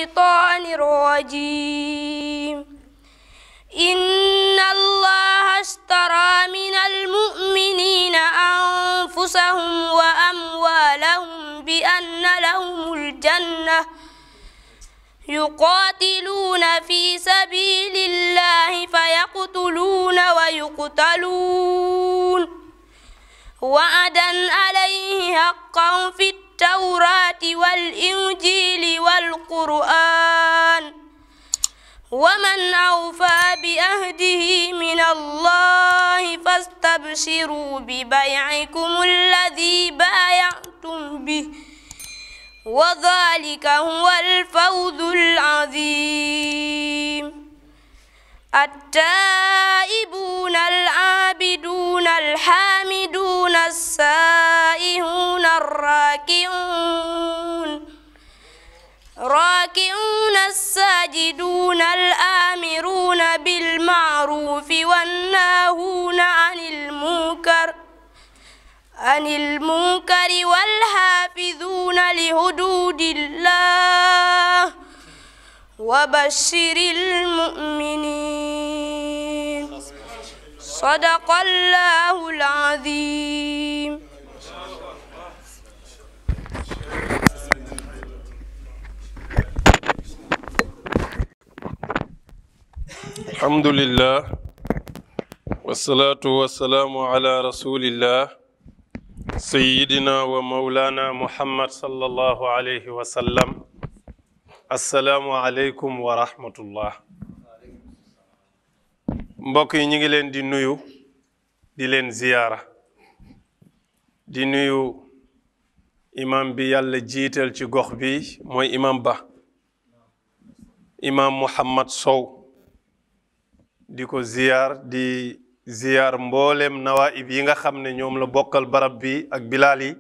الشيطان الرجيم إن الله اشترى من المؤمنين أنفسهم وأموالهم بأن لهم الجنة يقاتلون في سبيل الله فيقتلون ويقتلون وعدا عليه حقا في التوراة والإنجيل والقرآن ومن أوفى بعهده من الله فاستبشروا ببيعكم الذي بايعتم به وذلك هو الفوز العظيم التائبون العابدون الحامدون السائحون الراكعون الساجدون الآمرون بالمعروف والناهون عن المنكر والحافظون لحدود الله وبشر المؤمنين صدق الله العظيم. الحمد لله والصلاة والسلام على رسول الله سيدنا ومولانا محمد صلى الله عليه وسلم. السلام عليكم ورحمة الله. mbokk yi ñu ngi leen di nuyu di leen ziyaara di nuyu imam bi yàlla jiital ci gox bi mooy imam ba imam Muhammad Sow di ko di ziyaar mboolem nawaib yi nga xam ne ñoom la bokkal barab bi ak bilaal yi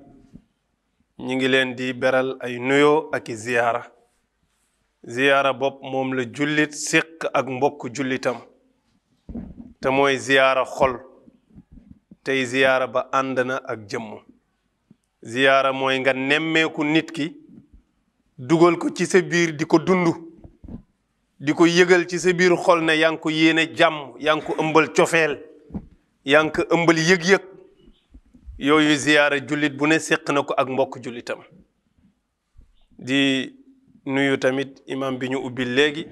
ñu ngi leen di beral ay nuyoo ak i ziyaara bopp moom la jullit séq ak mbokk jullitam te mooy ziyaara xol tey ziyaara ba ànd na ak jëmm ziyaara mooy nga nemmeeku nit ki dugal ko ci sa biir di ko dund di ko yëgal ci sa biir xol ne yaa ngi ko yéene jàmm yaa ngi ko ëmbal cofeel yaa ngi ko ëmbal yëg-yëg yooyu ziyaara jullit bu ne séq na ko ak mbokk jullitam di nuyu tamit imam bi ñu ubbi léegi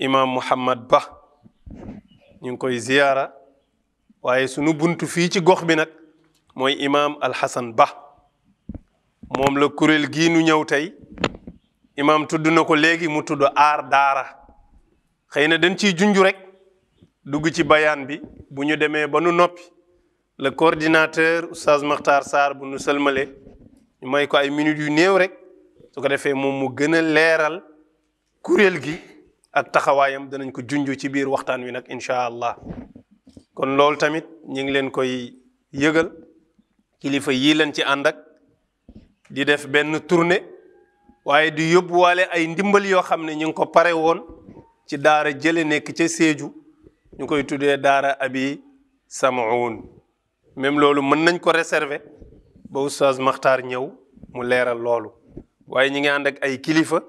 imam Muhammad Ba ñu ngi koy ziyaara waaye sunu buntu fii ci gox bi nag mooy imam Alxasan Ba moom la kuréel gii nu ñëw tey imam tudd na ko léegi mu tudd aar daara xëy na dañ ciy junju rek dugg ci bayaan bi bu ñu demee ba nu noppi le coordinateur Oustaz Makhtar Sarr bu nu sëlmale ñu may ko ay minutes yu néew rek su ko defee moom mu gën a leeral kuréel gi ak taxawaayam danañ ko junju ci biir waxtaan wi nag incha allah kon loolu tamit ñu ngi leen koy yëgal kilifa yii leen ci ànd ak di def benn tournée waaye di yóbbuwaale ay ndimbal yoo xam ne ñu ngi ko pare woon ci daara jële nekk ca Sédhiou ñu koy tuddee daara Abi Samaoun même loolu mën nañ ko réserver ba Oustaz Makhtar ñëw mu leeral loolu waaye ñi ngi ànd ak ay kilifa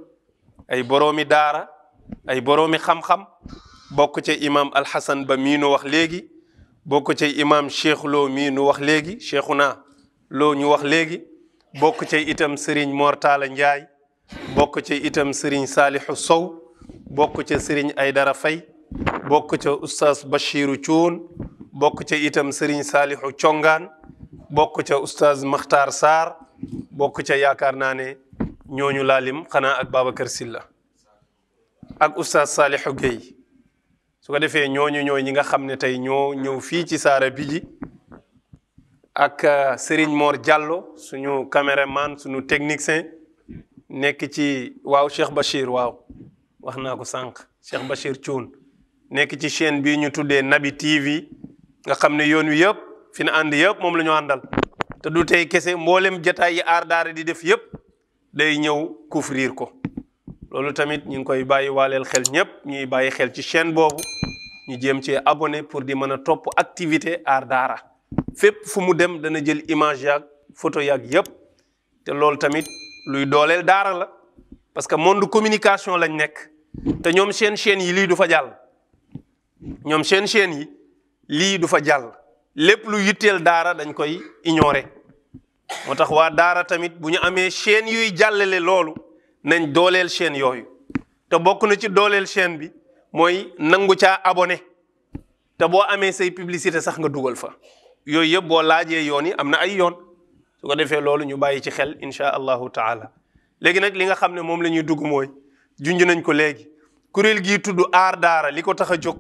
ay boroomi daara ay boroomi xam-xam bokk ca imam Alxasan Ba mii nu wax léegi bokk ca imam Cheikh Lo mii nu wax léegi Cheikhuna Lo ñu wax léegi bokk ca itam Serigne Mortala Ndiaye bokk ca itam Serigne Salihu Sow bokk ca Serigne Aydara Fay bokk ca Oustaz Bachiru Thioune bokk ca itam Serigne Salihu Congaan bokk ca Oustaz Makhtar Sarr bokk ca yaakaar naa ne ñooñu laalim xanaa ak Babacar Silla ak Oustaz Salihu Gueye su ko defee ñooñu ñooy ñi nga xam ne tey ñoo ñëw fii ci Saara Bidji ak Serigne Mor Diallo suñu caméraman suñu technicien nekk ci waaw Cheikh Bachir waaw wax naa ko sànq Cheikh Bachir Thioune nekk ci chaîne bii ñu tuddee Nabi TV nga xam ne yoon wi yëpp fi na ànd yëpp moom la ñu àndal te du tey kese mboolem jataay yi aar daara di def yëpp day ñëw couvrir ko loolu tamit ñu ngi koy bàyyi waaleel xel ñëpp ñuy bàyyi xel ci chaîne boobu ñu jéem ci abonné pour di mën a topp activité aar daara fépp fu mu dem dana jël image yaag photo yaag yëpp te loolu tamit luy dooleel daara la parce que monde communication lañ nekk te ñoom seen chaîne yi lii du fa jàll ñoom seen chaîne yi lii du fa jàll lépp lu yitteel daara dañ koy ignorer moo tax waa daara tamit bu ñu amee chaîne yuy jàllale loolu nañ dooleel chaîne yooyu te bokk na ci dooleel chaîne bi mooy nangu caa abonné te boo amee say publicité sax nga dugal fa yooyu yëpp boo laajee yoon yi am na ay yoon su ko defee loolu ñu bàyyi ci xel insha allahu taala léegi nag li nga xam ne moom la ñuy dugg mooy junj nañ ko léegi kuréel gii tudd aar daara li ko tax a jóg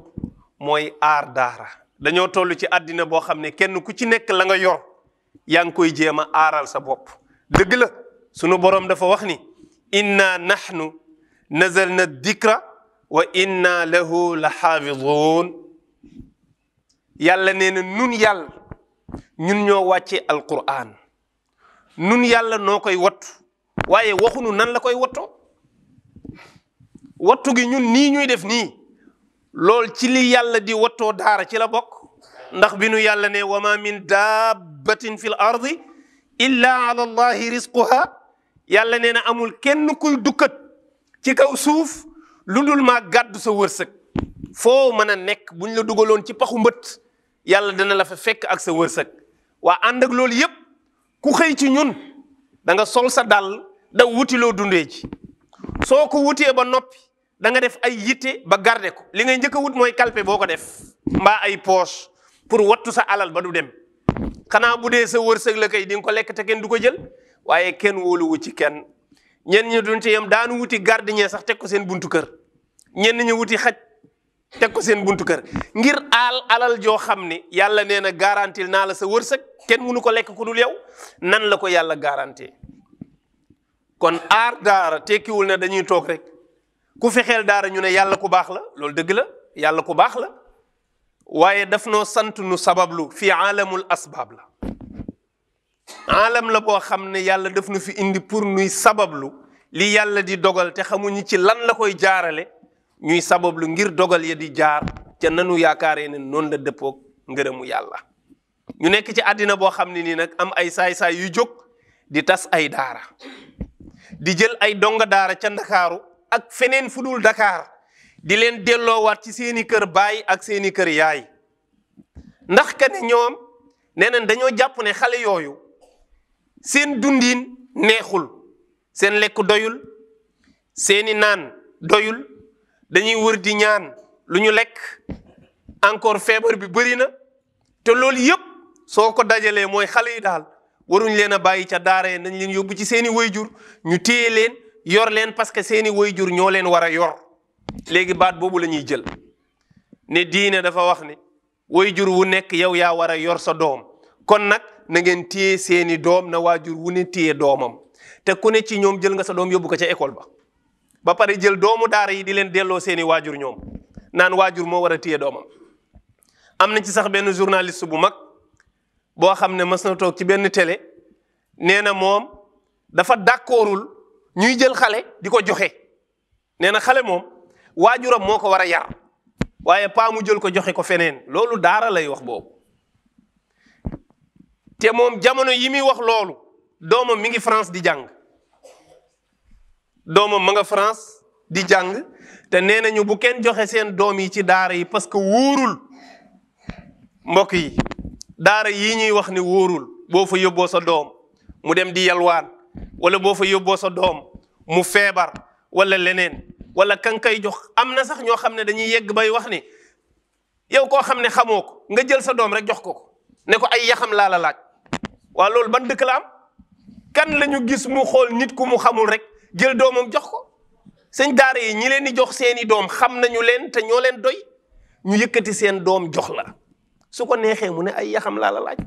mooy aar daara dañoo toll ci àddina boo xam ne kenn ku ci nekk la nga yor yaa ngi koy jéem a aaral sa bopp dëgg la sunu borom dafa wax ni inna nahnu nazalna dikra wa inna lahu la xaafidun yàlla nee na nun yàlla ñun ñoo wàcce alquran nun yàlla noo koy wattu waaye waxunu nan la koy wattoo wattu gi ñun nii ñuy def nii lool ci li yàlla di wattoo daara ci la bokk ndax bi nu yàlla ne wa ma min dabbatin fil ardi illa ala allahi rizquha yàlla nee na amul kenn kuy dukkat ci kaw suuf lu dul maa gàddu sa wërsëg foo mën a nekk buñ la dugaloon ci paxu mbët yàlla dana la fa fekk ak sa wërsëg waa ànd ak loolu yépp ku xëy ci ñun da nga sol sa dàll da wuti loo dundee ji soo ko wutee ba noppi da nga def ay yitte ba garder ko li ngay njëkk a wut mooy kalpe boo ko def mbaa ay poche pour wattu sa alal ba du dem xanaa bu dee sa wërsëg la kay di nga ko lekk te kenn du ko jël waaye kenn wóoluwu ci kenn ñenn ñi duñ ci yem daanu wuti gardien sax teg ko seen buntu kër ñenn ñi wuti xaj teg ko seen buntu kër ngir alal joo xam ne yàlla nee na garantil naa la sa wërsëg kenn mënu ko lekk ku dul yow nan la ko yàlla garanté kon aar daara tekkiwul ne dañuy toog rek ku fexeel daara ñu ne yàlla ku baax la loolu dëgg la yàlla ku baax la waaye daf noo sant nu sabablu fi aalamul asbaab la aalam la boo xam ne yàlla daf nu fi indi pour nuy sabablu li yàlla di dogal te xamuñu ci lan la koy jaarale ñuy sabablu ngir dogal ya di jaar ca nanu yaakaaree ne noonu la dëppoog ngërëmu yàlla ñu nekk ci àddina boo xam ne nii nag am ay saay-saay yu jóg di tas ay daara di jël ay donga daara ca Ndakaaru ak feneen fu dul Dakar di leen delloowaat ci seeni kër baay ak seeni kër yaay ndax ka ne ñoom nee nañ dañoo jàpp ne xale yooyu seen dundiin neexul seen lekk doyul seeni naan doyul dañuy wër di ñaan lu ñu lekk encore feebar bi bëri na te loolu yëpp soo ko dajalee mooy xale yi daal waruñ leen a bàyyi ca daara yi nañ leen yóbbu ci seeni wayjur ñu téye leen yor leen parce que seeni wayjur ñoo leen war a yor léegi baat boobu la ñuy jël ne diine dafa wax ne wayjur wu nekk yow yaa war a yor sa doom kon nag na ngeen téye seeni doom na waajur wu ne téye doomam te ku ne ci ñoom jël nga sa doom yóbbu ko ca école ba pare jël doomu daara yi di leen delloo seeni waajur ñoom naan waajur moo war a téye doomam am na ci sax benn journaliste bu mag boo xam ne mas na toog ci benn télé nee na moom dafa d'accordul ñuy jël xale di ko joxe nee na xale moom waajuram moo ko war a yar waaye paa mu jël ko joxe ko feneen loolu daara lay wax boobu te moom jamono yi muy wax loolu doomam mi ngi France di jàng doomam ma nga France di jàng te nee nañu bu kenn joxe seen doom yi ci daara yi parce que wóorul mbokk yi daara yii ñuy wax ne wóorul boo fa yóbboo sa doom mu dem di yalwaan wala boo fa yóbboo sa doom mu feebar wala leneen wala kan kay jox am na sax ñoo xam ne dañuy yegg bay wax ni yow koo xam ne xamoo ko nga jël sa doom rek jox ko ne ko ay yaxam laa la laaj waa loolu ban dëkk la am kan la ñu gis mu xool nit ku mu xamul rek jël doomam jox ko sëñ daara yi ñi leen di jox seeni doom xam nañu leen te ñoo leen doy ñu yëkkati seen doom jox la su ko neexee mu ne ay yaxam laa la laaj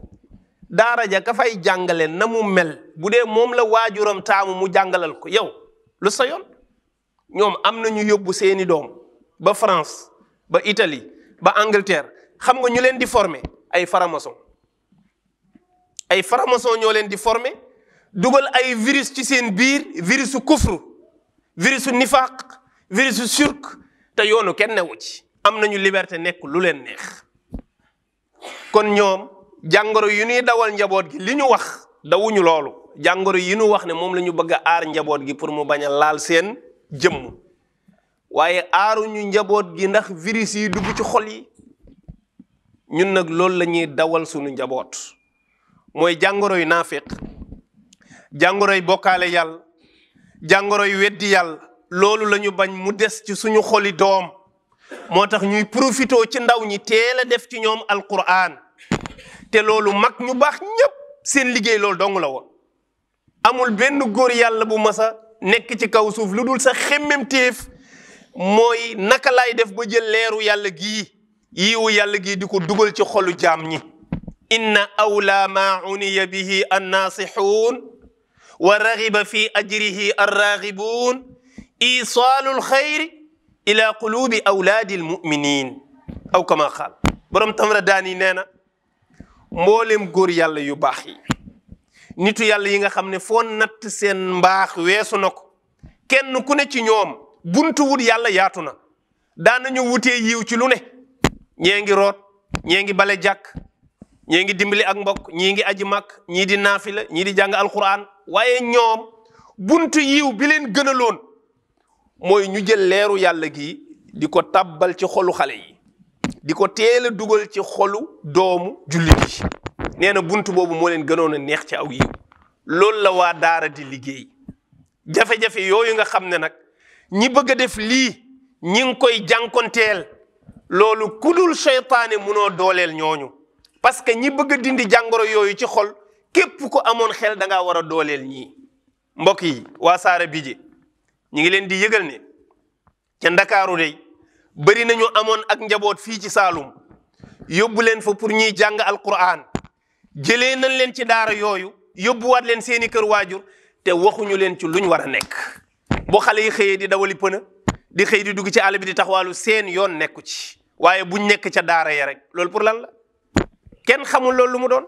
daara ja ka fay jàngale na mu mel bu dee moom la waajuram taamu mu jàngalal ko yow lu sa yoon ñoom am na ñu yóbbu seeni doom ba France ba Italie ba Angleterre xam nga ñu leen di former ay faramason ñoo leen di former dugal ay virus ci seen biir virusu kufru virusu nifaq virusu shirk te yoonu kenn newu ci am nañu liberté nekk lu leen neex kon ñoom jàngoro yu ñuy dawal njaboot gi li ñu wax dawuñu loolu jàngoro yi nu wax ne moom la ñu bëgg a aar njaboot gi pour mu bañ a laal seen jëmm waaye aaruñu njaboot gi ndax virus yi dugg ci xol yi ñun nag loolu la ñuy dawal sunu njaboot mooy jàngoroy naafiq jàngoroy bokkaale yàlla jàngoroy weddi yàlla loolu la ñu bañ mu des ci suñu xoli doom moo tax ñuy profitoo ci ndaw ñi teel a def ci ñoom alquran te loolu mag ñu baax ñépp seen liggéey loolu dong la woon amul benn góor yàlla bu masa nekk ci kaw suuf lu dul sa xemmemteef mooy naka laay def ba jël leeru yàlla gii yiwu yàlla gii di ko dugal ci xolu jaam ñi inna awla ma uniya bihi annaasixuun wa ragiba fi ajrihi arragibuun isaalu lxayri ila qulubi awlaadi almuminin aw kama qaal borom tamra daani nee na mboolem góor yàlla yu baax yi nitu yàlla yi nga xam ne foo natt seen mbaax weesu na ko kenn ku ne ci ñoom buntu wut yàlla yaatu na daanañu wutee yiw ci lu ne ñee ngi root ñee ngi bale jàkk ñee ngi dimbali ak mbokk ñii ngi aji màkk ñii di naafila ñii di jàng alquran waaye ñoom buntu yiw bi leen gënaloon mooy ñu jël leeru yàlla gi di ko tabbal ci xolu xale yi di ko teel a dugal ci xolu doomu jullit yi nee na buntu boobu moo leen gënoon a neex ci aw yiw loolu la waa daara di liggéey jafe-jafe yooyu nga xam ne nag ñi bëgg a def lii ñi ngi koy jànkonteel loolu kudul seytaane munoo dooleel ñooñu parce que ñi bëgg a dindi jàngoro yooyu ci xol képp ko amoon xel da ngaa war a dooleel ñii mbokk yi waa Saara Bidje ñi ngi leen di yëgal ne ca Ndakaaru dey bari nañu amoon ak njaboot fii ci Saalum yóbbu leen fa pour ñuy jàng alquran jëlee nañ leen ci daara yooyu yóbbuwaat leen seeni kër waajur te waxuñu leen ci luñ war a nekk boo xale yi xëyee di dawali pëna di xëy di dugg ci àll bi di taxawaalu seen yoon nekku ci waaye buñ nekk ca daara ya rek loolu pour lan la kenn xamul loolu lu mu doon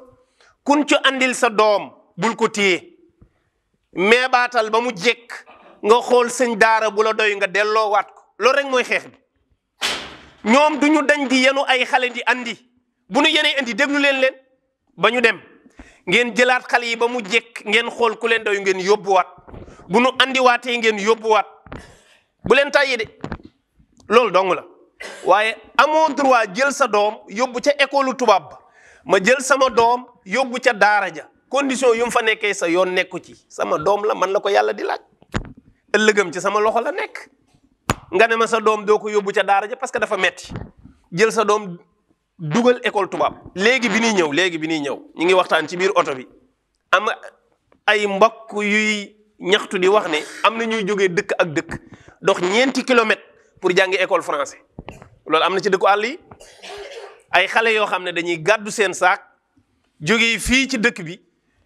kun ci andil sa doom bul ko téye mais baatal ba mu jekk nga xool sëñ daara bu la doy nga delloo waat ko loolu rek mooy xeex bi ñoom duñu dañ di yenu ay xale di andi bu nu yenee andi déglu leen ba ñu dem ngeen jëlaat xale yi ba mu jekk ngeen xool ku leen doy ngeen yóbbuwaat bu nu andiwaatee ngeen yóbbuwaat bu leen tàyyi de loolu dong la waaye amoo droit jël sa doom yóbbu ca école tubaab ba ma jël sama doom yóbbu ca daara ja condition yu mu fa nekkee sa yoon nekku ci sama doom la man la ko yàlla di laaj ëllëgam ci sama loxo la nekk nga ne ma sa doom doo ko yóbbu ca daara ja parce que dafa metti jël sa doom dugal école tubaab léegi bi ñuy ñëw ñu ngi waxtaan ci biir oto bi am ay mbokk yuy ñaxtu di wax ne am na ñuy jógee dëkk ak dëkk dox 4 kilomètres pour jàngi école français loolu am na ci dëkku àll yi ay xale yoo xam ne dañuy gàddu seen saak jógee fii ci dëkk bi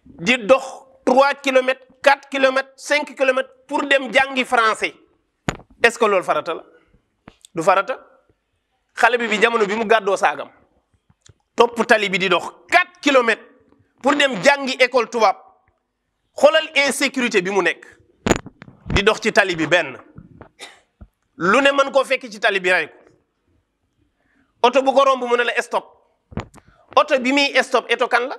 di dox 3 kilomètres 4 kilomètres 5 kilomètres pour dem jàngi français est-ce que loolu farata la du farata xale bi jamono bi mu gàddoo saagam topp tali bi di dox 4 kilomètres pour dem jàngi école tubaab xoolal insécurité bi mu nekk di dox ci tali bi benn lu ne mën koo fekk ci tali bi rey ko oto bu ko romb mu ne la stop oto bi muy stop eto kan la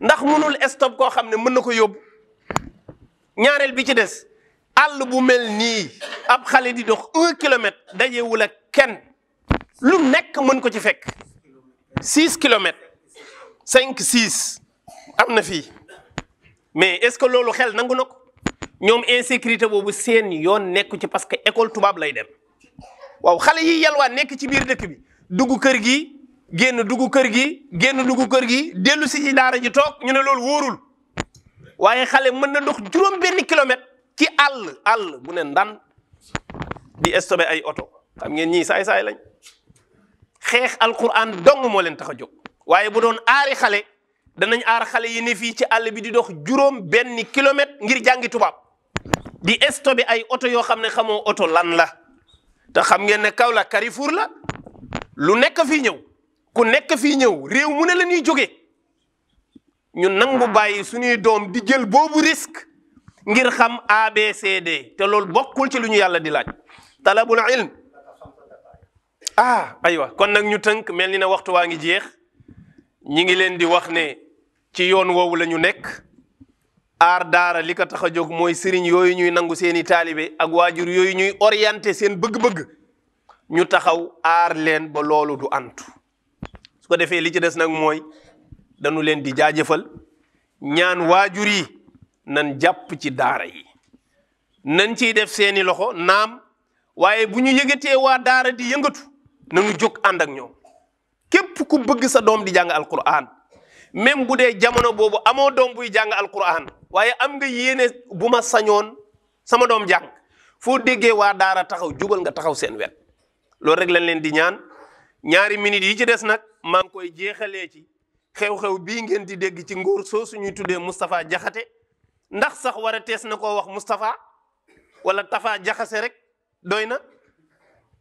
ndax mënul stop koo xam ne mën na ko yóbbu ñaareel bi ci des àll bu mel nii ab xale di dox 1 kilomètre dajewul ak kenn lu nekk mën ko ci fekk 6 kilomètres 5 6 am na fii mais est-ce que loolu xel nangu na ko ñoom insécurité boobu seen yoon nekku ci parce que école tubaab lay dem waaw xale yi yalwaan nekk ci biir dëkk bi dugg kër gi génn dugg kër gi génn dugg kër gi dellu si ci daara ji toog ñu ne loolu wóorul waaye xale mën na dox juróom benn kilomètre ci àll bu ne ndan di stoppé ay oto xam ngeen ñii saay-saay lañ xeex alquran dong moo leen tax a jóg waaye bu doon aari xale danañ aar xale yi ne fii ci àll bi di dox juróom benn kilomètre ngir jàngi tubaab di stoppé ay oto yoo xam ne xamoo oto lan la te xam ngeen ne Kaolack Carrefour la lu nekk fii ñëw ku nekk fii ñëw réew mu ne la ñuy jógee ñu nangu bàyyi suñuy doom di jël boobu risque ngir xam ABCD te loolu bokkul ci lu ñu yàlla di laaj talabul ilm aywa kon nag ñu tënk mel ni ne waxtu waa ngi jeex ñi ngi leen di wax ne ci yoon woowu la ñu nekk aar daara li ko tax a jóg mooy sëriñ yooyu ñuy nangu seeni taalibe ak waajur yooyu ñuy orienté seen bëgg-bëgg ñu taxaw aar leen ba loolu du antu su ko defee li ci des nag mooy dañu leen di jaajëfal ñaan waajur yi nan jàpp ci daara yi nañ ciy def seeni loxo naam waaye bu ñu yëgatee waa daara di yëngatu nañu jóg ànd ak ñoom képp ku bëgg sa doom di jàng alquran même bu dee jamono boobu amoo doom buy jàng alquran waaye am nga yéene bu ma sañoon sama doom jàng foo déggee waa daara taxaw jugal nga taxaw seen wet loolu rek lañ leen di ñaan ñaari minutes yi ci des nag maa ngi koy jeexalee ci xew-xew bii ngeen di dégg ci nguur soo suñuy tuddee Moustapha Jaxate ndax sax war a tees na koo wax Moustapha wala Tafa Jaxase rek doy na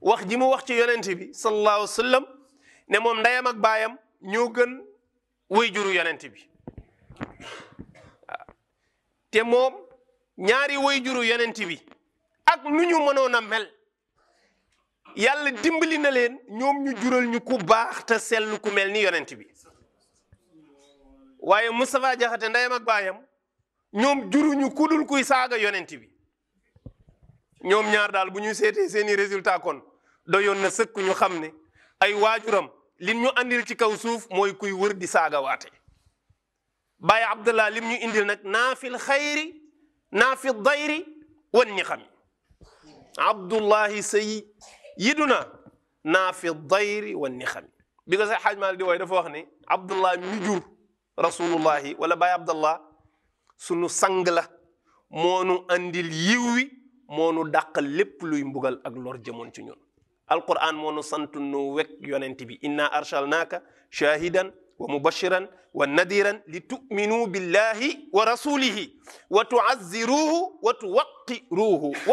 wax ji mu wax ci yonent bi sallallahu alayhi wa sallam ne moom ndeyam ak baayam ñoo gën way juru yonent bi te moom ñaari way juru yonent bi ak nu ñu mënoon a mel yàlla dimbali na leen ñoom ñu jural ñu ku baax te sell ku mel ni yonent bi waaye Moustapha Jaxate ndeyam ak baayam ñoom juruñu ku dul kuy saaga yonent bi ñoom ñaar daal bu ñu seetee seeni résultat kon doyoon na sëkk ñu xam ne ay waajuram lim ñu andil ci kaw suuf mooy kuy wër di saaga waate Baye Abdallah lim ñu indil nag naafil xayri naafi dayri wan ñi xam Abdullahi sayyiduna naafi dayri wan ñi xam bi ko sax Xaaj Maalik di wooy dafa wax ne Abdullah mi jur rasulullahi wala Baye Abdallah sunu sang la moonu andil yiw wi moonu dàqal lépp luy mbugal ak lor jëmoon ci ñun alquran moonu sant nu wekk yonent bi inna arsalnaaka shahidan wa mubashiran wa nadiran li tu'minu billahi wa rasulihi wa tu'azziruhu wa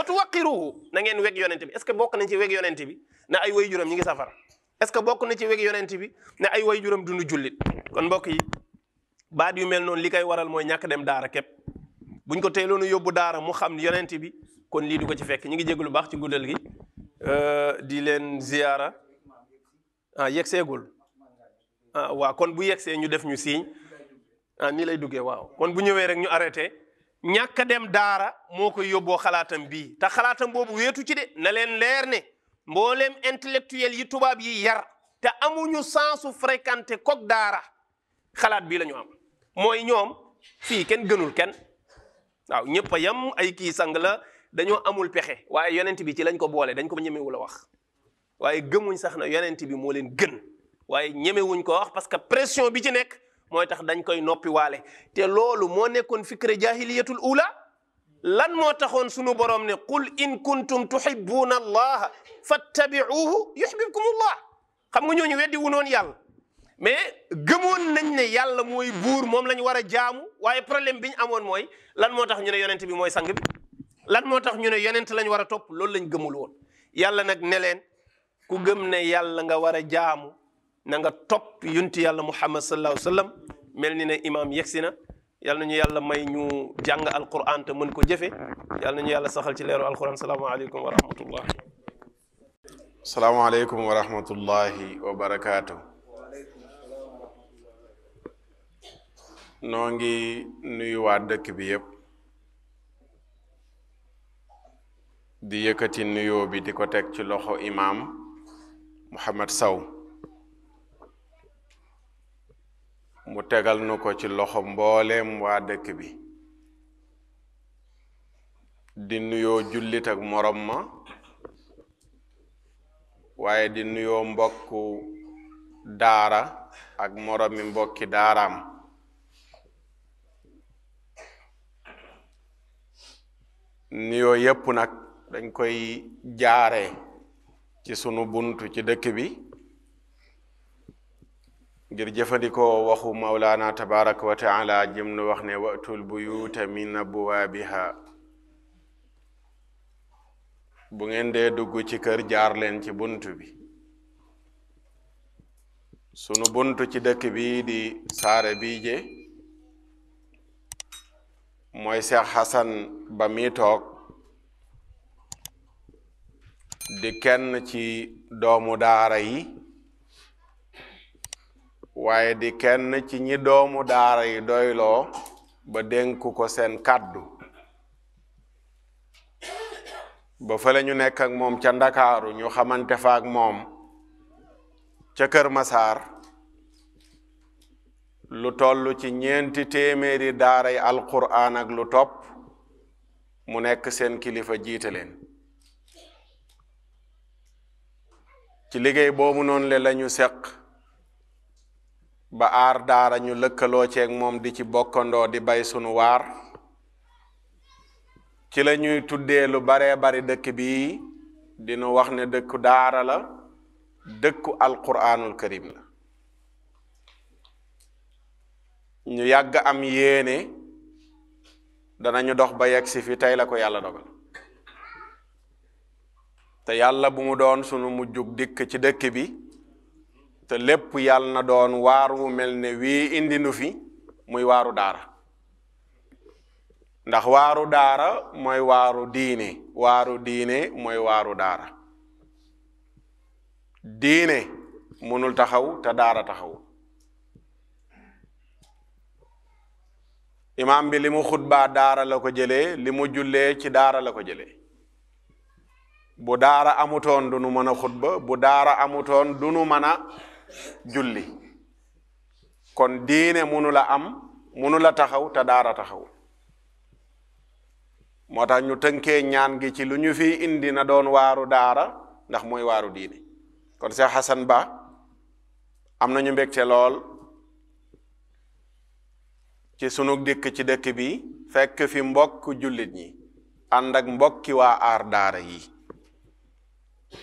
tuwaqqiruhu na ngeen wekk yonent bi est ce que bokk nañ ci wekk yonent bi ne ay way juram ñi ngi safara est ce que bokk na ci wekk yonent bi ne ay way juram dunu jullit kon mbokk yi baat yu mel noonu li koy waral mooy ñàkk dem daara képp buñ ko teeloonu yóbbu daara mu xam yonent bi kon lii du ko ci fekk ñi ngi jégalu baax ci guddal gi di leen ziyaara yegg seegul waaw kon bu yegsee ñu def ñu siiñ nii lay duggee waaw kon bu ñëwee rek ñu arrêté ñàkk a dem daara moo koy yóbboo xalaatam bii te xalaatam boobu weetu ci de na leen leer ne mbooleem intellectuel yi tubaab yi yar te amuñu sensu fréquenté kook daara xalaat bii la ñu am mooy ñoom fii kenn gënul kenn waaw ñëpp a yam ay kii sang la dañoo amul pexe waaye yonent bi ci lañ ko boole dañ ko ñemewul a wax waaye gëmuñ sax na yonent bi moo leen gën waaye ñemewuñ ko wax parce que pression bi ci nekk mooy tax dañ koy noppi waale te loolu moo nekkoon fikre jahiliyatul ula lan moo taxoon sunu borom ne qul in kuntum tuhibbuna allaha fattabi'uhu yuhibbukum allah xam nga ñooñu weddi wu noon yàlla mais gëmoon nañ ne yàlla mooy buur moom lañ war a jaamu waaye problème bi ñu amoon mooy lan moo tax ñu ne yonent bi mooy sang bi lan moo tax ñu ne yonent lañ war a topp loolu lañ gëmul woon yàlla nag ne leen ku gëm ne yàlla nga war a jaamu na nga topp yunti yàlla muhammad sallallahu alayhi wa sallam mel ni ne imaam yegsi na yàlla nañu yàlla may ñu jàng alquran te mën ko jëfe yàlla nañu yàlla saxal ci leeru alquran salaamaaleykum wa rahmatullah salaamaaleykum wa rahmatullahi wa barakaatu noo ngi nuyu waa dëkk bi yépp di yëkkati nuyoo bi di ko teg ci loxo imaam Muhammad Sow mu tegal nu ko ci loxo mbooleem waa dëkk bi di nuyoo jullit ak morom ma waaye di nuyoo mbokku daara ak moromi mbokki daaraam nuyoo yépp nag dañ koy jaare ci sunu buntu ci dëkk bi ngir jëfandikoo waxu Mawlaana tabaraka wa taala jëm nu wax ne watul buyuuta min abwaabiha bu ngeen dee dugg ci kër jaar leen ci buntu bi sunu buntu ci dëkk bi di Saare Biije mooy Cheikh Hassan Ba mi toog di kenn ci doomu daara yi waaye di kenn ci ñi doomu daara yi doyloo ba dénku ko seen kàddu ba fa la ñu nekk ak moom ca Ndakaaru ñu xamante fa ak moom ca Kër Masaar lu toll ci 4 téeméeri daaray alquran ak lu topp mu nekk seen kilifa jiite leen ci liggéey boobu noonu le lañu seq ba aar daara ñu lëkkaloo ceeg moom di ci bokkandoo di bay sunu waar ci la ñuy tuddee lu baree bari dëkk bi dinu wax ne dëkku daara la dëkku alquranul karim la ñu yàgg am yéene danañu dox ba yegg si fi tey la ko yàlla dogal te yàlla bu mu doon sunu mujjug dikk ci dëkk bi te lépp yàlla na doon waar wu mel ne wii indi nu fi muy waaru daara ndax waaru daara mooy waaru diine mooy waaru daara diine mënul taxaw te daara taxaw imaam bi li mu xutbaa daara la ko jëlee li mu jullee ci daara la ko jëlee bu daara amutoon du nu mën a xutba bu daara amutoon du nu mën a julli kon diine munu la am munu la taxaw te daara taxaw moo tax ñu tënkee ñaan gi ci lu ñu fi indi na doon waaru daara ndax mooy waaru diine kon Cheikh Hassan Ba am nañu mbégte lool ci sunu dikk ci dëkk bi fekk fi mbokk jullit ñi ànd ak mbokki waa aar daara yi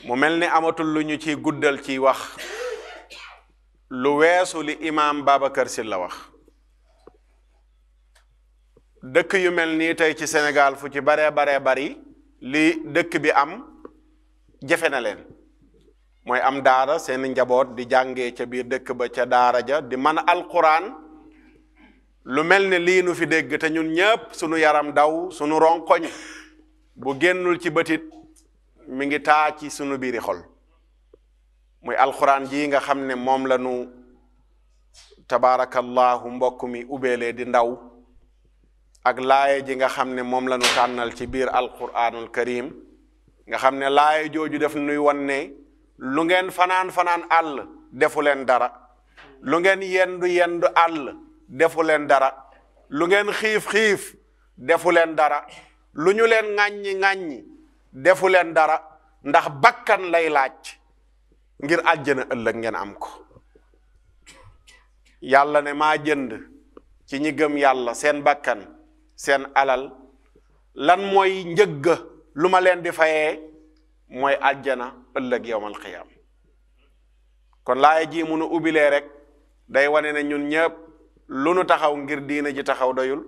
mu mel ni amatul lu ñu ci guddal ci wax lu weesu li imaam Babacar Sy la wax dëkk yu mel nii tey ci Sénégal fu ci baree bari li dëkk bi am jafe na leen mooy am daara seen njaboot di jàngee ca biir dëkk ba ca daara ja di man alquran lu mel ne lii nu fi dégg te ñun ñëpp sunu yaram daw sunu ronkoñ bu génnul ci bëtit mi ngi taa ci sunu biiri xol muy alquran ji nga xam ne moom la nu tabaarakallahu mbokk mi ubeelee di ndaw ak laaye ji nga xam ne moom la nu tànnal ci biir alquranul karim nga xam ne laaye jooju def nuy won ne lu ngeen fanaan àll defu leen dara lu ngeen yendu àll defu leen dara lu ngeen xiif defu leen dara lu ñu leen ŋàññi defu leen dara ndax bakkan lay laaj ngir àjjana ëllëg ngeen am ko yàlla ne maa jënd ci ñi gëm yàlla seen bakkan seen alal lan mooy njëgg lu ma leen di fayee mooy àjjana ëllëg yawmal qiyaam kon laay ji munu ubilee rek day wane ne ñun ñëpp lu nu taxaw ngir diina ji taxaw doyul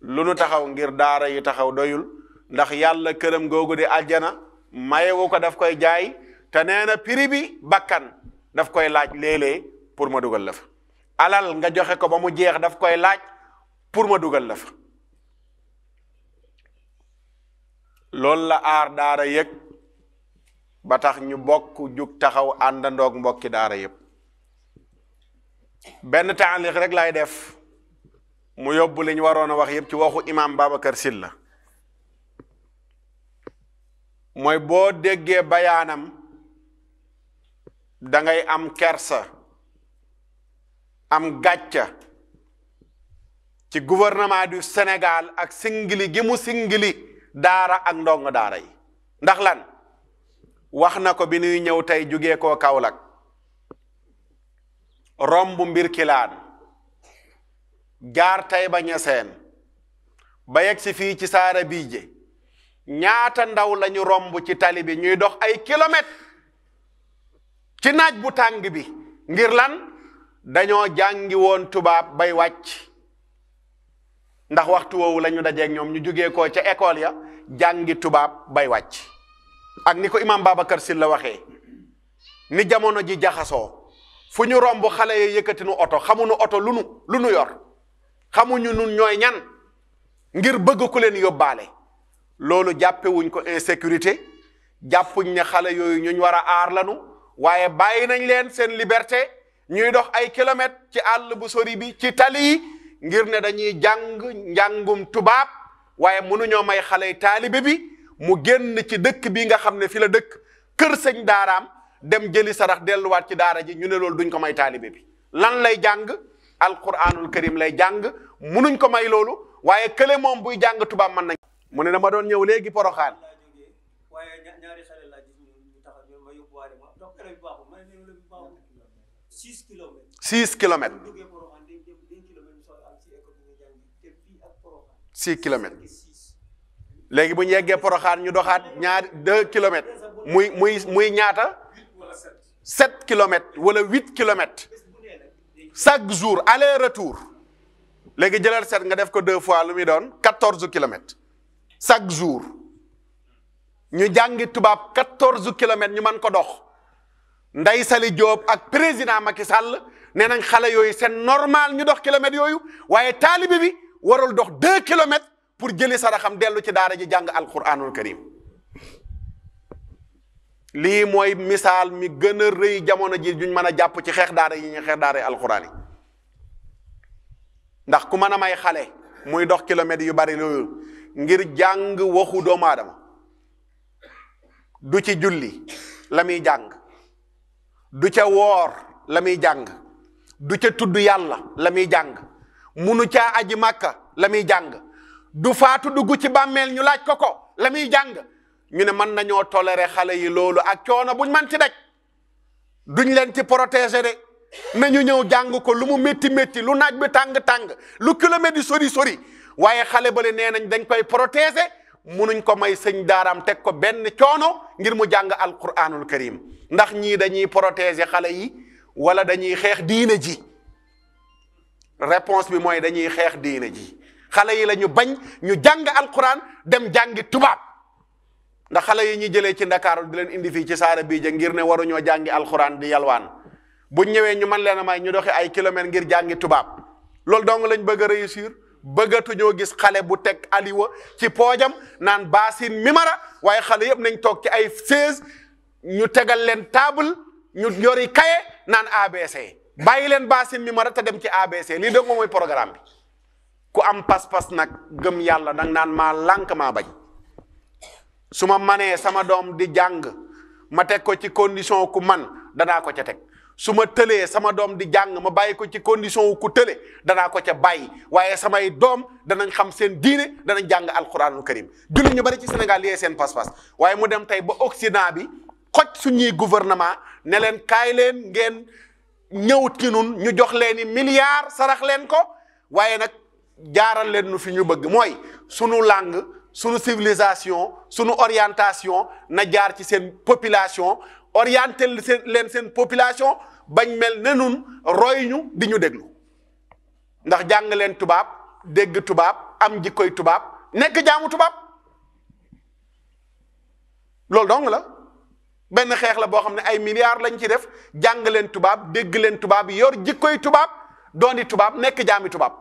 lu nu taxaw ngir daara yi taxaw doyul ndax yàlla këram googu di àjjana mayewu ko daf koy jaay te nee na prix bi bakkan daf koy laaj léeg-léeg pour ma dugal la fa alal nga joxe ko ba mu jeex daf koy laaj pour ma dugal la fa loolu la aar daara yëg ba tax ñu bokk jug taxaw àndandoog mbokki daara yëpp benn taaliq rek lay def mu yóbbu li ñu waroon a wax yëpp ci waxu imam Babacar Sy la mooy boo déggee bayaanam da ngay am kersa am gàcca ci gouvernement du Sénégal ak singili gi mu singili daara ak ndongo daara yi ndax lan wax na ko bi nuy ñëw tey jugee koo Kaolack romb mbir kilaan jaar Taïba Niassène ba yegg si fii ci Saara Biije ñaata ndaw lañu romb ci tali bi ñuy dox ay kilomètres ci naaj bu tàng bi ngir lan dañoo jàngi woon tubaab bay wàcc ndax waxtu woowu la ñu dajeeg ñoom ñu jugee ko ca école ya jàngi tubaab bay wàcc ak ni ko imam Babacar Sy la waxee ni jamono ji jaxasoo fu ñu romb xale yi yëkkati nu oto xamuñu oto lu nu yor xamuñu nun ñooy ñan ngir bëgg ku leen yóbbaale loolu jàppewuñ ko insécurité jàppuñ ne xale yooyu ñuñ war a aar lanu waaye bàyyi nañ leen seen liberté ñuy dox ay kilomètres ci àll bu sori bi ci tali yi ngir ne dañuy jàng njàngum tubaab waaye mënuñoo may xale taalibe bi mu génn ci dëkk bi nga xam ne fi la dëkk kër sëñ daaraam dem jëli sarax delluwaat ci daara ji ñu ne loolu duñ ko may taalibe bi lan lay jàng alquranul karim lay jàng munuñ ko may loolu waaye kële moom buy jàng tubaab mën nañ mu ne dama doon ñëw léegi Poroxaan waaye ñaari xale laa gis ñu taxaw ñu ma yóbbuwaale ma donc élève bi baaxul ma ne élève bi baaxul 6 kilomètres 6 kilomètres duggee Poroxaan dem 2 kilomètres soo am ci école bi nga jàng te fii ak Poroxaan 6 kilomètres léegi bu ñu yeggee Poroxaan ñu doxaat ñaari 2 kilomètres muy ñaata 7 kilomètres wala 8 kilomètres chaque jour aller retour léegi jëlal 7 nga def ko 2 fois lu muy doon 14 kilomètres chaque jour ñu jàngi tubaab 14 kilomètres ñu mën ko dox Ndeye Saly Diop ak président Macky Sall nee nañ xale yooyu c'est normal ñu dox kilomètres yooyu waaye taalibe bi warul dox 2 kilomètres pour jëli saraxam dellu ci daara ji jàng alquranul karim lii mooy misaal mi gën a rëy jamono ji juñ mën a jàpp ci xeex daara yi ñu xeex daara yi alquran yi ndax ku mën a may xale muy dox kilomètres yu bari loolu ngir jàng waxu doomu aadama du ci julli la muy jàng du ca woor la muy jàng du ca tudd yàlla la muy jàng munu caa aji màkka la muy jàng du faatu dugg ci bàmmeel ñu laaj ko la muy jàng ñu ne mën nañoo toléré xale yi loolu ak coono buñ mën ci daj duñ leen ci protéger de nañu ñëw jàng ko lu mu métti métti lu naaj bi tàng-tàng lu kilomètre yi sori sori waaye xale bale nee nañ dañ koy protéger munuñ ko may sëñ daaraam teg ko benn coono ngir mu jàng alquranul karim ndax ñii dañuy protéger xale yi wala dañuy xeex diine ji réponse bi mooy dañuy xeex diine ji xale yi la ñu bañ ñu jàng alquran dem jàngi tubaab ndax xale yi ñuy jëlee ci Ndakaaru di leen indi fii ci Saara Biija ngir ne waruñoo jàngi alquran di yalwaan buñ ñëwee ñu mën leen a may ñu doxi ay kilomètres ngir jàngi tubaab loolu dong lañ bëgg a réussir bëggatuñoo gis xale bu teg aliwa ci poojam naan baasin mimara waaye xale yëpp nañ toog ci ay 16 ñu tegal leen table ñu yori kaye naan ABC bàyyi leen baasin mimara te dem ci ABC lii dong mooy programme bi ku am pas-pas nag gëm yàlla nag naan maa lànk maa bañ su ma manee sama doom di jàng ma teg ko ci condition ku man danaa ko ca teg su ma tëlee sama doom di jàng ma bàyyi ko ci condition wu ku tële danaa ko ca bàyyi waaye samay doom danañ xam seen diine danañ jàng alquranul karim jullit ñu bari ci Sénégal yee seen pas-pas waaye mu dem tey ba Occident bi xoj suñuy gouvernement ne leen kaay leen ngeen ñëw ci nun ñu jox leen i milliards sarax leen ko waaye nag jaaral leen nu fi ñu bëgg mooy sunu langue sunu civilisation sunu orientation na jaar ci seen population orienté leen seen population bañ mel ne nun roy ñu di ñu déglu ndax jàng leen tubaab dégg tubaab am jikkoy tubaab nekk jaamu tubaab loolu dong la benn xeex la boo xam ne ay milliards lañ ci def jàng leen tubaab dégg leen tubaab yor jikkoy tubaab dooni tubaab nekk jaami tubaab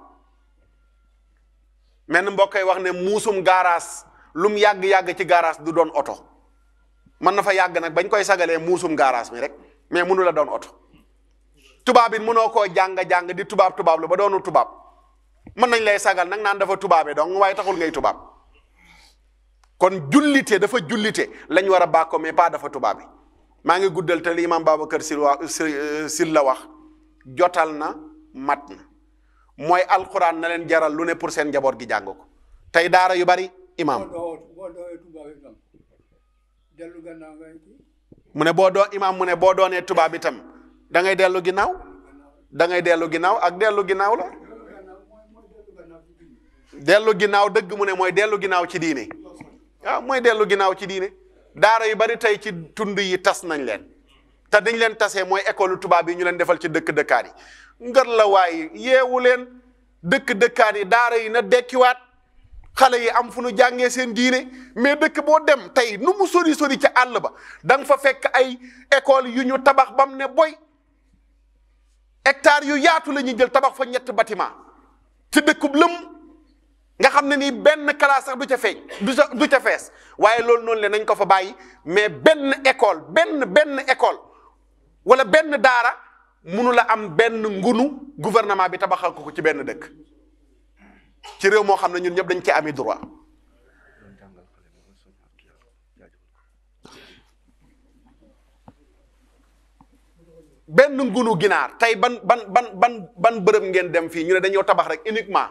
menn mbokk yi wax ne muusum gaaraas lum yàgg-yàgg ci gaaraas du doon oto mën na fa yàgg nag bañ koy sagalee muusum gaaraas mi rek mais mënu la doon oto tubaab it mënoo koo jàng di tubaab lu ba doonu tubaab mën nañ lay sagal nag naan dafa tubaabe donc waaye taxul ngay tubaab kon jullite dafa jullite lañ war a bàkko mais pas dafa tubaabe maa ngi guddal te li imam Babacar Sil la wax jotal na mat na mooy alquran na leen jaral lu ne pour seen njaboot gi jàng ko tey daara yu bari imam mu ne boo doo imam mu ne boo doonee tubaab itam da ngay dellu ginnaaw ak dellu ginnaaw la dellu ginnaaw dëgg mu ne mooy dellu ginnaaw ci diine waaw mooy dellu ginnaaw ci diine daara yu bari tey ci tund yi tas nañ leen te dañ leen tasee mooy école tubaab yi ñu leen defal ci dëkk-dëkkaat yi ngar la waaye yeewu leen dëkk-dëkkaat yi daara yi na dekkiwaat xale yi am fu nu jàngee seen diine mais dëkk boo dem tey nu mu sori sori ca àll ba da nga fa fekk ay école yu ñu tabax bam ne boy hectare yu yaatu la ñuy jël tabax fa 3 bâtiment ci dëkkub lëm nga xam ne nii benn classe sax du ca feeñ du ca fees waaye loolu noonu le nañ ko fa bàyyi mais benn école benn école wala benn daara munu la am benn ngunu gouvernement bi tabaxal ko ci benn dëkk ci réew moo xam ne ñun ñëpp dañ ci ami droit. benn ngunu ginaar tey ban bërëb ngeen dem fii ñu ne dañoo tabax rek uniquement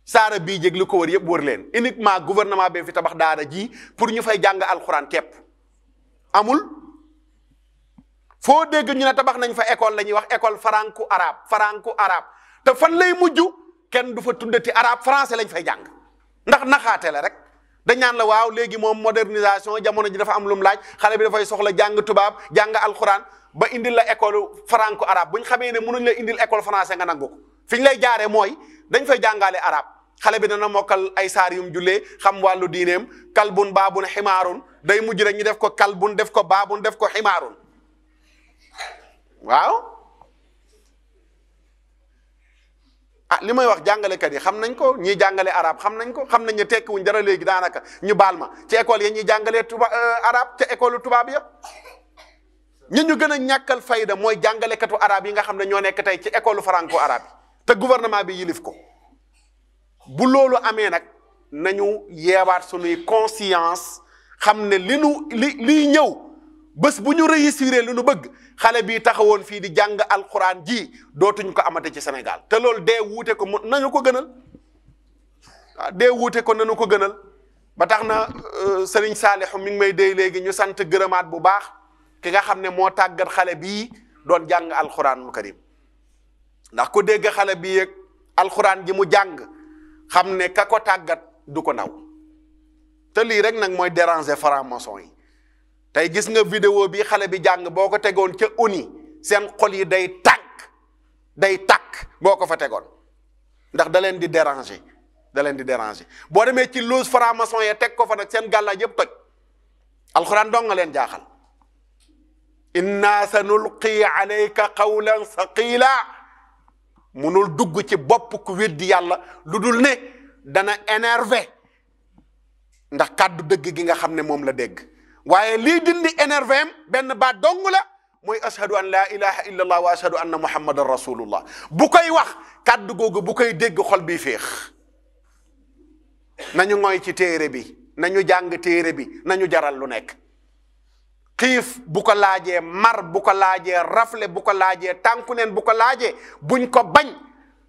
saara bii jég li ko wër yëpp wër leen uniquement gouvernement bi fi tabax daara ji pour ñu fay jàng alxuraan képp amul. foo dégg ñu ne tabax nañ fa école la ñuy wax école franco arabe te fan lay mujj kenn du fa tuddati arabe français lañ fay jàng ndax naxaate la rek dañ naan la waaw léegi moom modernisation jamono ji dafa am lu mu laaj xale bi dafay soxla jàng tubaab jàng alxuraan ba indil la école franco arabe bu ñu xamee ne mënuñ la indil école français nga nangu ko fi ñu lay jaaree mooy dañ fay jàngaale arabe xale bi dana mokkal ay saar yum jullee xam wàllu diineem kalbun baabun ximaarun day mujj rek ñu def ko kalbun def ko baabun def ko ximaarun waaw ah li may wax jàngalekat yi xam nañ ko ñiy jàngale arabe xam nañ ko xam nañ ne tekkiwuñ dara léegi daanaka ñu baal ma ci école yi ñuy jàngalee arabe ca école tubaab ya ñu gën a ñàkkal fayda mooy jàngalekatu arabe yi nga xam ne ñoo nekk tey ci école franco arabe yi te gouvernement bi yilif ko bu loolu amee nag nañu yeewaat sunuy conscience xam ne liy ñëw bés bu ñu réussir lu nu bëgg xale bii taxawoon fii di jàng alquran ji dootuñ ko amate ci Sénégal te loolu dee wuute ko nañu ko gënal waaw dee wuute ko nañu ko gënal ba tax na Serigne Saliou mi ngi may déy léegi ñu sant gërëmaat bu baax ki nga xam ne moo tàggat xale bii doon jàng alquranul karim ndax ku dégg xale bii ak alquran ji mu jàng xam ne ka ko tàggat du ko naw te lii rek nag mooy déranger franc-maçon yi tey gis nga vidéo bi xale bi jàng boo ko tegoon ca uni seen xol yi day tàkk boo ko fa tegoon ndax da leen di déranger boo demee ci loge franc-maçon ya teg ko fa nag seen gàllaaj yëpp toj alxuraan dong nga leen jaaxal inna sa nulqi alayka qawlan saqila munul dugg ci bopp ku weddi yàlla lu dul ne dana énervé ndax kàddu dëgg gi nga xam ne moom la dégg waaye lii dindi énervé am benn baat dong la mooy ashhadu an la ilaha illa allah wa ashhadu anna muhammadan rasulullah bu koy wax kàddu googu bu koy dégg xol bi féex nañu ngoy ci téere bi nañu jàng téere bi nañu jaral lu nekk xiif bu ko laajee mar bu ko laajee rafle bu ko laajee tànku neen bu ko laajee buñ ko bañ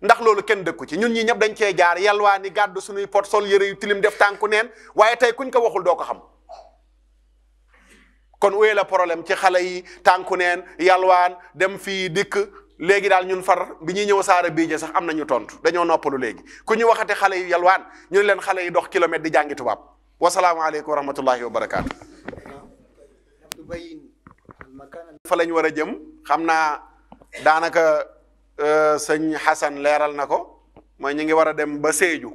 ndax loolu kenn dëkku ci ñun ñi ñëpp dañ cee jaar yalwaa ni gàddu suñuy pot sol yëre yu tilim def tànku neen waaye tey kuñ ko waxul doo ko xam kon uye la problème ci xale yi tànku neen yalwaan dem fii dikk léegi daal ñun far bi ñuy ñëw saara biije sax am nañu tontu dañoo noppalu léegi ku ñu waxate xale yi yalwaan ñu ne leen xale yi dox kilomètre di jàngi tubaab wasalaamaaleykum wa rahmatullahi wa barakaatu. fa lañ war a jëm xam naa daanaka sëñ Xasan leeral na ko mooy ñu ngi war a dem ba Sédhiou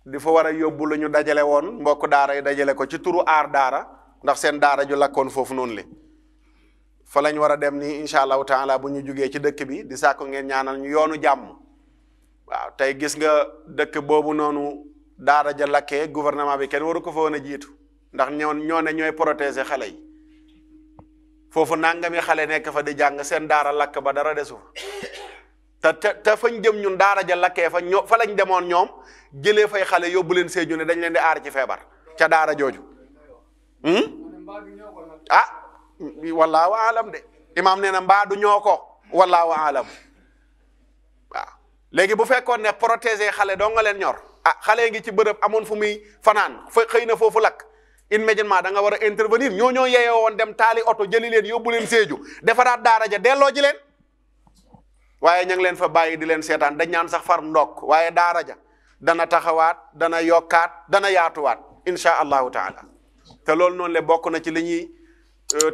di fa war a yóbbu lu ñu dajale woon mbokk daara yi dajale ko ci turu aar daara ndax seen daara ju lakkoon foofu noonu le fa lañ war a dem nii incha allahu taala bu ñu jugee ci dëkk bi di sàkku ngeen ñaanal ñu yoonu jàmm waaw tey gis nga dëkk boobu noonu daara ja lakkee gouvernement bi kenn waru ko fa woon a jiitu ndax ñoo ne ñooy protéger xale yi foofu nangami xale nekk fa di jàng seen daara lakk ba dara desu te fañ jëm ñun daara ja lakkee fa lañ demoon ñoom jëlee fay xale yóbbu leen Sédhiou ne dañ leen di aar ci feebar ca daara jooju ah wallaahu alam de imaam nee na mbaa du ñoo ko wallaahu alam waaw léegi bu fekkoon ne protéger xale doo nga leen ñor ah xale ngi ci bërëb amoon fu muy fanaan fa xëy na foofu lakk immédiatement da nga war a intervenir ñoo yeyoo woon dem taali oto jëli leen yóbbu leen Sédhiou defaraat daara ja delloo ji leen waaye ña ngi leen fa bàyyi di leen seetaan dañ ñaan sax far ndokk waaye daara ja dana taxawaat dana yokkaat dana yaatuwaat insha allahu taala te loolu noonu le bokk na ci li ñuy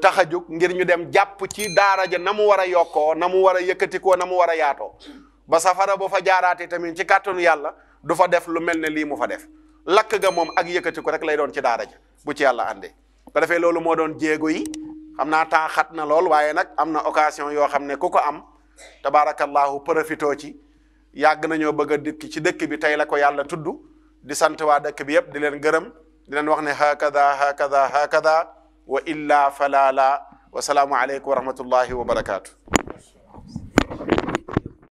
tax a jóg ngir ñu dem jàpp ci daara ja na mu war a yokkoo na mu war a yëkkatikoo na mu war a yaatoo ba safara bu fa jaaraatee tamit ci kàttanu yàlla du fa def lu mel ne lii mu fa def lakk ga moom ak yëkkatiku rek lay doon ci daara ja bu ci yàlla àndee ko defee loolu moo doon jéego yi xam naa temps xat na lool waaye nag am na occasion yoo xam ne ku ko am tabaarakallahu profitoo ci yàgg nañoo bëgg a dikk ci dëkk bi tey la ko yàlla tudd di sant waa dëkk bi yëpp di leen gërëm di leen wax ne hakada wa illa falala wa salaamu aleykum wa rahmatullahi wa barakaatu.